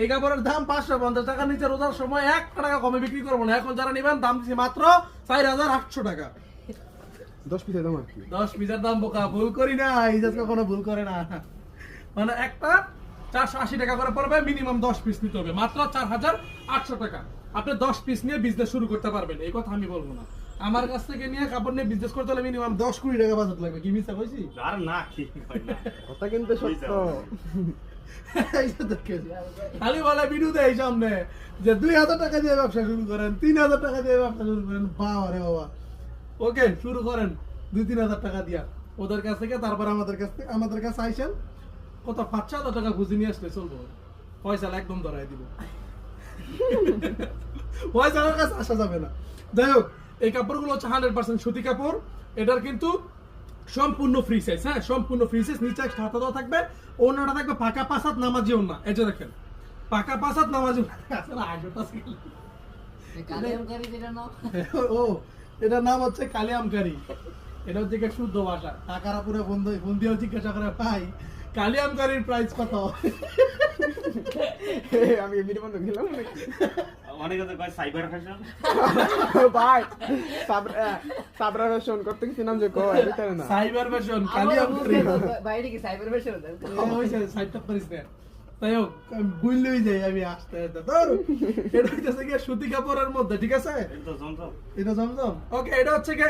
এই কাপড়ের দাম 550 টাকা, নিচে রোজার সময় 1 টাকা কমে বিক্রি করবো না। এখন যারা নেবেন দাম দিচ্ছি মাত্র 4800 টাকা। 10 পিসের দাম আর কি 10 পিসের দাম বোকা, ভুল করি না, ইজাজ কখনো ভুল করে না। মানে একটা 480 টাকা করে পড়বে, মিনিমাম 10 পিস নিতে হবে, মাত্র 4800 টাকা। আপনি 10 পিস নিয়ে বিজনেস শুরু করতে পারবেন, এই কথা আমি বলবো না। আমার কাছ থেকে নিয়ে কাপড় নিয়ে বিজনেস করতে হলে মিনিমাম 10-20 টাকা বাজেট লাগবে। কি মিথ্যা কইছি? আর না কি হয় না কথা কিন্তু সত্য খালি বলে ভিডিও দেয় সামনে যে 2000 টাকা দিয়ে ব্যবসা শুরু করেন, 3000 টাকা দিয়ে ব্যবসা শুরু করেন। বাবা রে বাবা, ওকে শুরু করেন 2-3000 টাকা দিয়া ওদের কাছ থেকে, তারপর আমাদের কাছে আইসেন, কত 5-7 টাকা খুঁজে নিয়ে আসলে চলবো, পয়সা একদম ধরাই দিব। পয়সার কাছে আসা যাবে না। যাই হোক, এই কাপড়গুলো হচ্ছে 100% সুতি কাপড়। এটার কিন্তু সম্পূর্ণ ফ্রি সাইজ, হ্যাঁ সম্পূর্ণ ফ্রি সাইজ। নিচে একটা হাতা দেওয়া থাকবে, ওনাটা থাকবে পাকা 5 হাত নামাজি ওনা। এই যে দেখেন পাকা 5 হাত নামাজি ওনা। আসলে আইডিয়াটা ছিল কালিয়ামকারী যেটা নাম ও, এটার নাম হচ্ছে কালিয়ামকারী। এটা হচ্ছে কি শুদ্ধ ভাষা। টাকারা পুরো বন্দিও জিজ্ঞাসা করে, ভাই কালিয়ামকারীর প্রাইস কত? আমি এমনি বন্ধ গেলাম নাকি অনেকে তো কয় সাইবার ফ্যাশন ভাই সাবরা ফ্যাশন করতে কিছু নাম যে কয় এটা না সাইবার ভার্সন কালিয়ামকারী। বাইরে কি সাইবার ভার্সন ওইসে সাইডটা করিস না। তাই হোক, বুঝলেই যাই আমি আসতে আসতে। ধর, এটা হচ্ছে কি সুতি কাপড়ের মধ্যে, ঠিক আছে? এটা জমজম এটা জমজম। ওকে, এটা হচ্ছে কি